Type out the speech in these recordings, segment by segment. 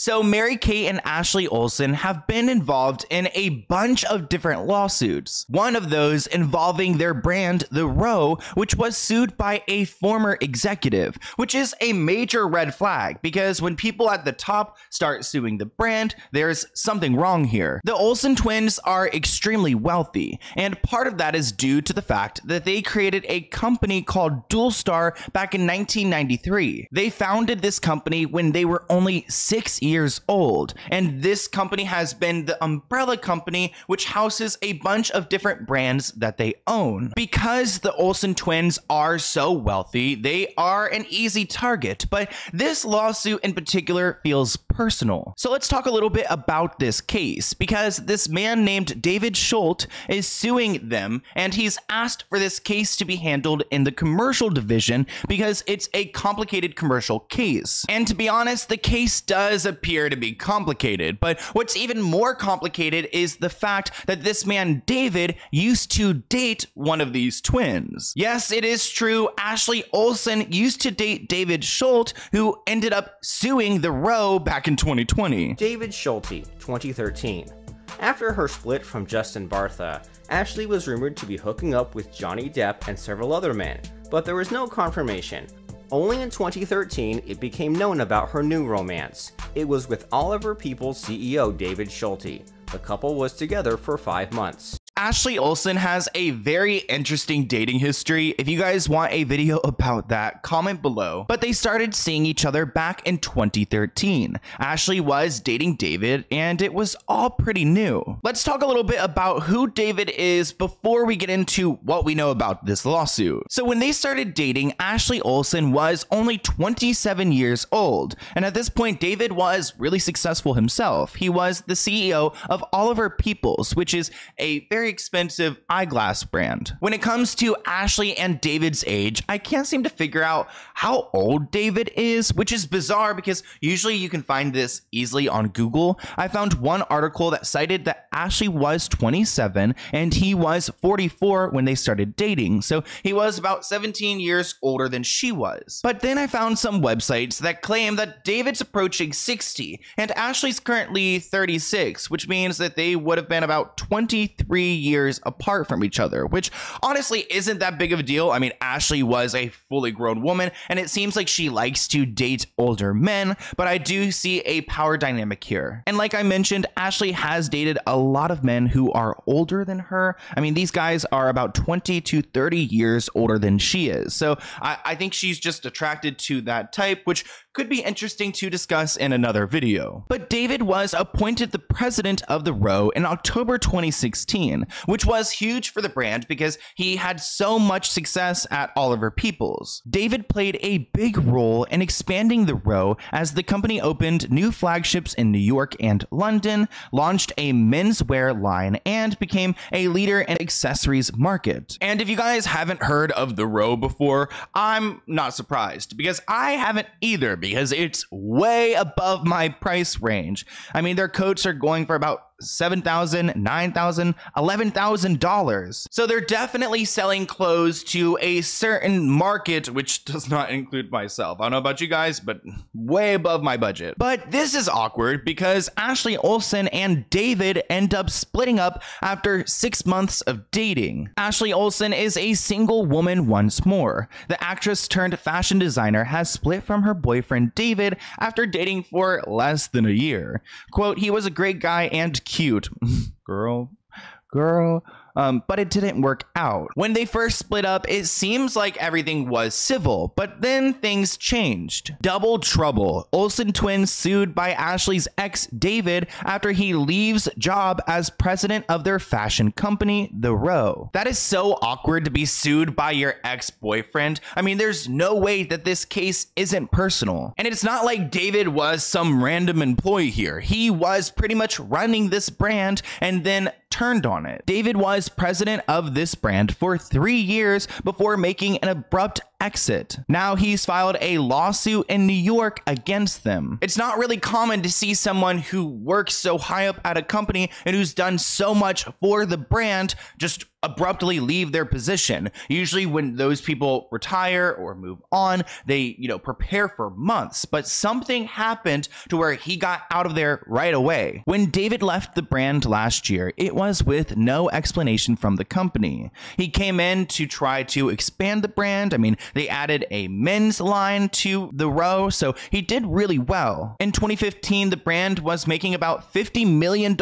So Mary-Kate and Ashley Olsen have been involved in a bunch of different lawsuits. One of those involving their brand, The Row, which was sued by a former executive, which is a major red flag because when people at the top start suing the brand, there's something wrong here. The Olsen twins are extremely wealthy, and part of that is due to the fact that they created a company called Dual Star back in 1993. They founded this company when they were only 6 years old, and this company has been the umbrella company which houses a bunch of different brands that they own. Because the Olsen twins are so wealthy, they are an easy target, but this lawsuit in particular feels personal. So let's talk a little bit about this case, because this man named David Schulte is suing them, and he's asked for this case to be handled in the commercial division because it's a complicated commercial case. And to be honest, the case does appear to be complicated, but what's even more complicated is the fact that this man David used to date one of these twins. Yes, it is true, Ashley Olsen used to date David Schulte, who ended up suing The Row back in 2020. David Schulte, 2013. After her split from Justin Bartha, Ashley was rumored to be hooking up with Johnny Depp and several other men, but there was no confirmation. Only in 2013, it became known about her new romance. It was with Oliver People's CEO David Schulte. The couple was together for 5 months. Ashley Olsen has a very interesting dating history. If you guys want a video about that, comment below. But they started seeing each other back in 2013. Ashley was dating David, and it was all pretty new. Let's talk a little bit about who David is before we get into what we know about this lawsuit. So when they started dating, Ashley Olsen was only 27 years old. And at this point, David was really successful himself. He was the CEO of Oliver People's, which is a very expensive eyeglass brand. When it comes to Ashley and David's age, I can't seem to figure out how old David is, which is bizarre because usually you can find this easily on Google. I found one article that cited that Ashley was 27 and he was 44 when they started dating. So he was about 17 years older than she was. But then I found some websites that claim that David's approaching 60 and Ashley's currently 36, which means that they would have been about 23 years apart from each other, which honestly isn't that big of a deal. I mean, Ashley was a fully grown woman, and it seems like she likes to date older men, but I do see a power dynamic here. And like I mentioned, Ashley has dated a lot of men who are older than her. I mean, these guys are about 20 to 30 years older than she is. So I think she's just attracted to that type, which could be interesting to discuss in another video. But David was appointed the president of The Row in October 2016, which was huge for the brand because he had so much success at Oliver People's. David played a big role in expanding The Row as the company opened new flagships in New York and London, launched a menswear line, and became a leader in accessories market. And if you guys haven't heard of The Row before, I'm not surprised because I haven't either, because it's way above my price range. I mean, their coats are going for about $7,000, $9,000, $11,000. So they're definitely selling clothes to a certain market, which does not include myself. I don't know about you guys, but way above my budget. But this is awkward because Ashley Olsen and David end up splitting up after 6 months of dating. Ashley Olsen is a single woman once more. The actress turned fashion designer has split from her boyfriend David after dating for less than a year. Quote, "He was a great guy and cute." Girl. But it didn't work out. When they first split up, it seems like everything was civil, but then things changed. Double trouble. Olsen twins sued by Ashley's ex, David, after he leaves job as president of their fashion company, The Row. That is so awkward to be sued by your ex-boyfriend. I mean, there's no way that this case isn't personal. And it's not like David was some random employee here. He was pretty much running this brand and then turned on it. David was president of this brand for 3 years before making an abrupt exit. Now he's filed a lawsuit in New York against them. It's not really common to see someone who works so high up at a company and who's done so much for the brand just abruptly leave their position. Usually when those people retire or move on, they, prepare for months, but something happened to where he got out of there right away. When David left the brand last year, it was with no explanation from the company. He came in to try to expand the brand. I mean, they added a men's line to the row, so he did really well. In 2015, the brand was making about $50 million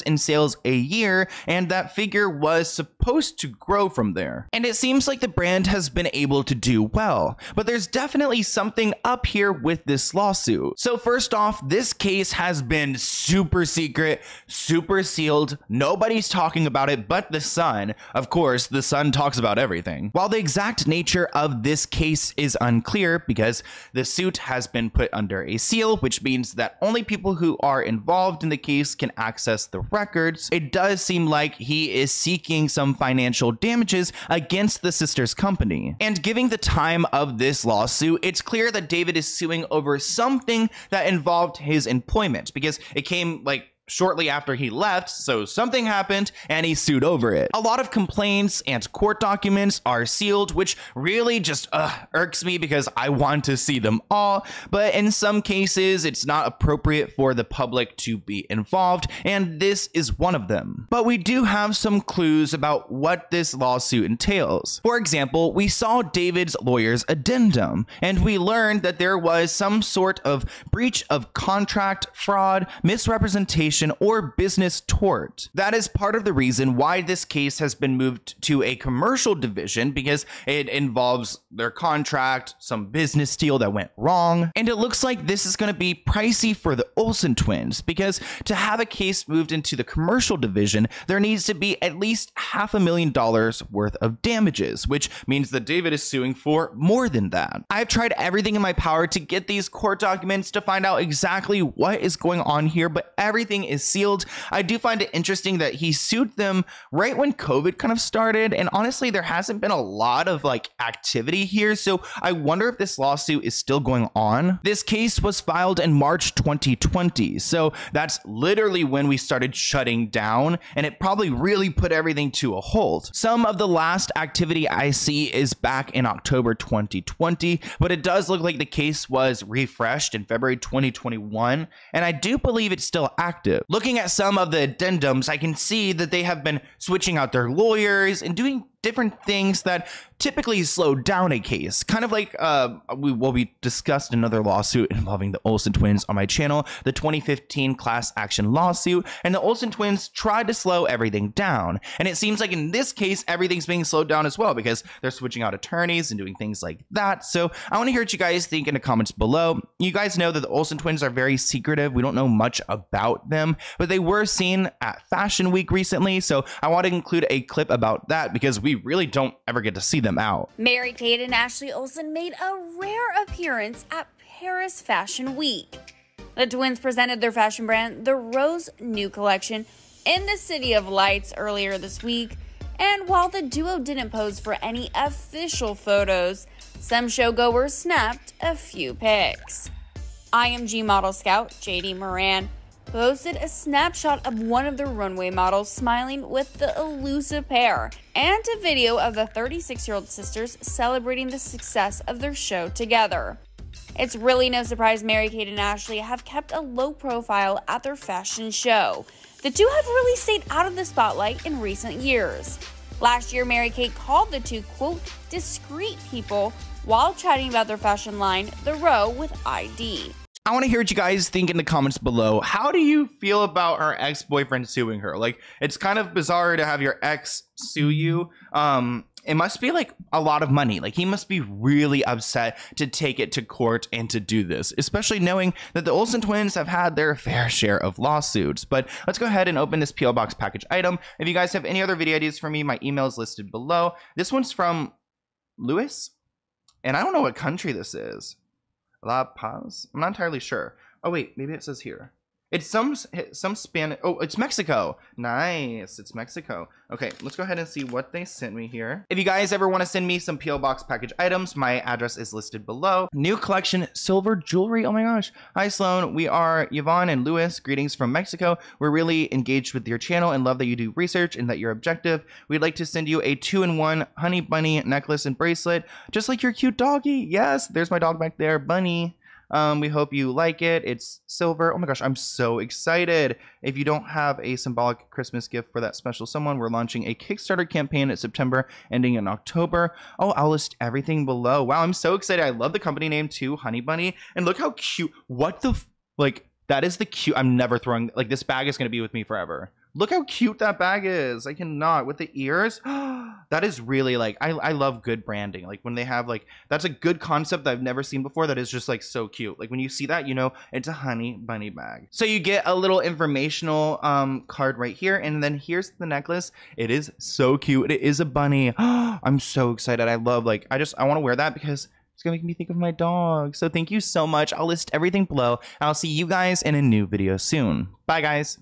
in sales a year, and that figure was supposed to grow from there. And it seems like the brand has been able to do well, but there's definitely something up here with this lawsuit. So first off, this case has been super secret, super sealed. Nobody's talking about it but the Sun. Of course, the Sun talks about everything. While the exact nature of this case is unclear because the suit has been put under a seal, which means that only people who are involved in the case can access the records, it does seem like he is seeking some financial damages against the sister's company. And given the time of this lawsuit, it's clear that David is suing over something that involved his employment because it came shortly after he left, so something happened and he sued over it. A lot of complaints and court documents are sealed, which really just irks me because I want to see them all, but in some cases it's not appropriate for the public to be involved, and this is one of them. But we do have some clues about what this lawsuit entails. For example, we saw David's lawyer's addendum, and we learned that there was some sort of breach of contract, fraud, misrepresentation, or business tort. That is part of the reason why this case has been moved to a commercial division, because it involves their contract, some business deal that went wrong, and it looks like this is going to be pricey for the Olsen twins, because to have a case moved into the commercial division, there needs to be at least $500,000 worth of damages, which means that David is suing for more than that. I've tried everything in my power to get these court documents to find out exactly what is going on here, but everything is sealed. I do find it interesting that he sued them right when COVID kind of started, and honestly there hasn't been a lot of activity here, so I wonder if this lawsuit is still going on. This case was filed in March 2020, so that's literally when we started shutting down, and it probably really put everything to a halt. Some of the last activity I see is back in October 2020, but it does look like the case was refreshed in February 2021, and I do believe it's still active. Looking at some of the addendums, I can see that they have been switching out their lawyers and doing different things that typically slow down a case. Kind of like we will be discussed another lawsuit involving the Olsen twins on my channel, the 2015 class action lawsuit, and the Olsen twins tried to slow everything down. And it seems like in this case, everything's being slowed down as well because they're switching out attorneys and doing things like that. So I want to hear what you guys think in the comments below. You guys know that the Olsen twins are very secretive. We don't know much about them, but they were seen at Fashion Week recently. So I want to include a clip about that because we really don't ever get to see them out. Mary-Kate and Ashley Olsen made a rare appearance at Paris Fashion Week. The twins presented their fashion brand, the Rose New Collection, in the City of Lights earlier this week, and while the duo didn't pose for any official photos, some showgoers snapped a few pics. IMG model scout JD Moran posted a snapshot of one of the runway models smiling with the elusive pair, and a video of the 36-year-old sisters celebrating the success of their show together. It's really no surprise Mary-Kate and Ashley have kept a low profile at their fashion show. The two have really stayed out of the spotlight in recent years. Last year, Mary-Kate called the two, quote, discreet people while chatting about their fashion line, The Row with ID. I want to hear what you guys think in the comments below. How do you feel about her ex-boyfriend suing her? It's kind of bizarre to have your ex sue you. It must be a lot of money. He must be really upset to take it to court and to do this, especially knowing that the Olsen twins have had their fair share of lawsuits. But let's go ahead and open this PO Box package item. If you guys have any other video ideas for me, my email is listed below. This one's from Louis, and I don't know what country this is. La Paz? I'm not entirely sure. Oh wait, maybe it says here. It's some Spanish. Oh, it's Mexico. Nice. It's Mexico. Okay, let's go ahead and see what they sent me here. If you guys ever want to send me some P.O. Box package items, my address is listed below. New collection, silver jewelry. Oh my gosh. Hi, Sloan. We are Yvonne and Louis. Greetings from Mexico. We're really engaged with your channel and love that you do research and that you're objective. We'd like to send you a 2-in-1 honey bunny necklace and bracelet, just like your cute doggy. Yes, there's my dog back there, Bunny. We hope you like it. It's silver. Oh my gosh, I'm so excited. If you don't have a symbolic Christmas gift for that special someone, we're launching a Kickstarter campaign in September, ending in October. Oh, I'll list everything below. Wow, I'm so excited. I love the company name too, Honey Bunny. And look how cute. What the, like, that is the cute. I'm never throwing, like, this bag is going to be with me forever. Look how cute that bag is. I cannot. With the ears. That is really like, I love good branding. Like when they have like, that's a good concept that I've never seen before. That is just like so cute. Like when you see that, you know, it's a honey bunny bag. So you get a little informational card right here. And then here's the necklace. It is so cute. It is a bunny. I'm so excited. I love, like, I want to wear that because it's gonna make me think of my dog. So thank you so much. I'll list everything below. I'll see you guys in a new video soon. Bye guys.